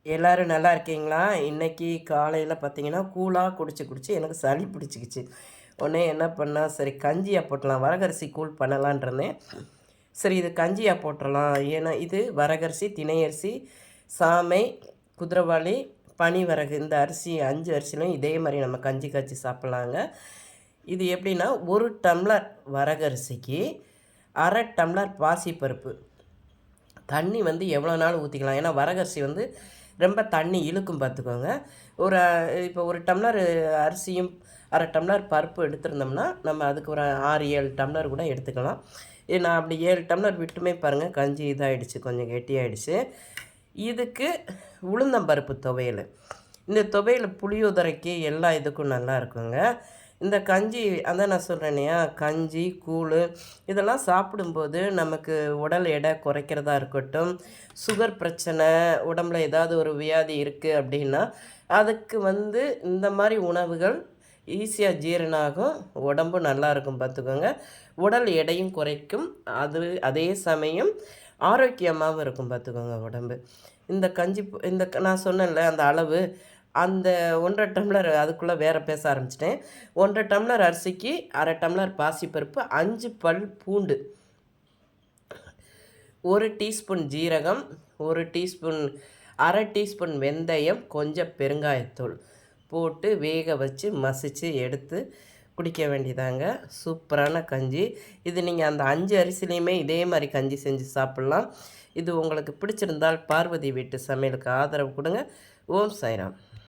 எல்லோரும் நல்லா இருக்கீங்களா? இன்றைக்கி காலையில் பார்த்தீங்கன்னா, கூழாக குடிச்சு குடிச்சு எனக்கு சளி பிடிச்சிக்கிச்சு. உடனே என்ன பண்ணேன், சரி கஞ்சியா போட்டுடலாம், வரகரிசி கூழ் பண்ணலான்ருந்தேன். சரி இது கஞ்சியா போட்டுறலாம். ஏன்னா இது வரகரிசி, திணையரிசி, சாமை, குதிரைவாலி, பனிவரகு இந்த அரிசி 5 அரிசிலையும் இதே மாதிரி நம்ம கஞ்சி காய்ச்சி சாப்பிட்லாங்க. இது எப்படின்னா, 1 டம்ளர் வரகரிசிக்கு 1/2 டம்ளர் பாசிப்பருப்பு. தண்ணி வந்து எவ்வளோ நாள் ஊற்றிக்கலாம். ஏன்னா வரகரிசி வந்து ரொம்ப தண்ணி இழுக்கும் பார்த்துக்கோங்க. ஒரு இப்போ 1 டம்ளர் அரிசியும் 1/2 டம்ளர் பருப்பு எடுத்திருந்தோம்னா, நம்ம அதுக்கு ஒரு 6, 7 டம்ளர் கூட எடுத்துக்கலாம். நான் அப்படி 7 டம்ளர் விட்டுமே பாருங்கள், கஞ்சி இதாகிடுச்சு, கொஞ்சம் கெட்டியாகிடுச்சு. இதுக்கு உளுந்தம்பருப்பு துவையல். இந்த துவையல் புளியோதரைக்கு எல்லா இதுக்கும் நல்லா இருக்குங்க. இந்த கஞ்சி அதான் நான் சொல்கிறேன் இல்லையா, கஞ்சி கூழ் இதெல்லாம் சாப்பிடும்போது நமக்கு உடல் எடை குறைக்கிறதா இருக்கட்டும், சுகர் பிரச்சனை, உடம்புல ஏதாவது ஒரு வியாதி இருக்குது அப்படின்னா அதுக்கு வந்து இந்த மாதிரி உணவுகள் ஈஸியாக ஜீரணாகும், உடம்பு நல்லா இருக்கும் பார்த்துக்கோங்க. உடல் எடையும் குறைக்கும், அதே சமயம் ஆரோக்கியமாகவும் இருக்கும் பார்த்துக்கோங்க உடம்பு. இந்த கஞ்சி இந்த நான் சொன்னேன்ல அந்த அளவு, அந்த 1 1/2 டம்ளர் அதுக்குள்ளே வேறு பேச ஆரம்பிச்சிட்டேன். 1 1/2 டம்ளர் அரிசிக்கு 1/2 டம்ளர் பாசிப்பருப்பு, 5 பல் பூண்டு, 1 டீஸ்பூன் ஜீரகம், 1 டீஸ்பூன் 1/2 டீஸ்பூன் வெந்தயம், கொஞ்சம் பெருங்காயத்தூள் போட்டு வேக வச்சு மசித்து எடுத்து குடிக்க வேண்டியதாங்க. சூப்பரான கஞ்சி. இது நீங்கள் அந்த 5 அரிசிலையுமே இதே மாதிரி கஞ்சி செஞ்சு சாப்பிட்லாம். இது உங்களுக்கு பிடிச்சிருந்தால் பார்வதி வீட்டு சமையலுக்கு ஆதரவு கொடுங்க. ஓம் சாய்ராம்.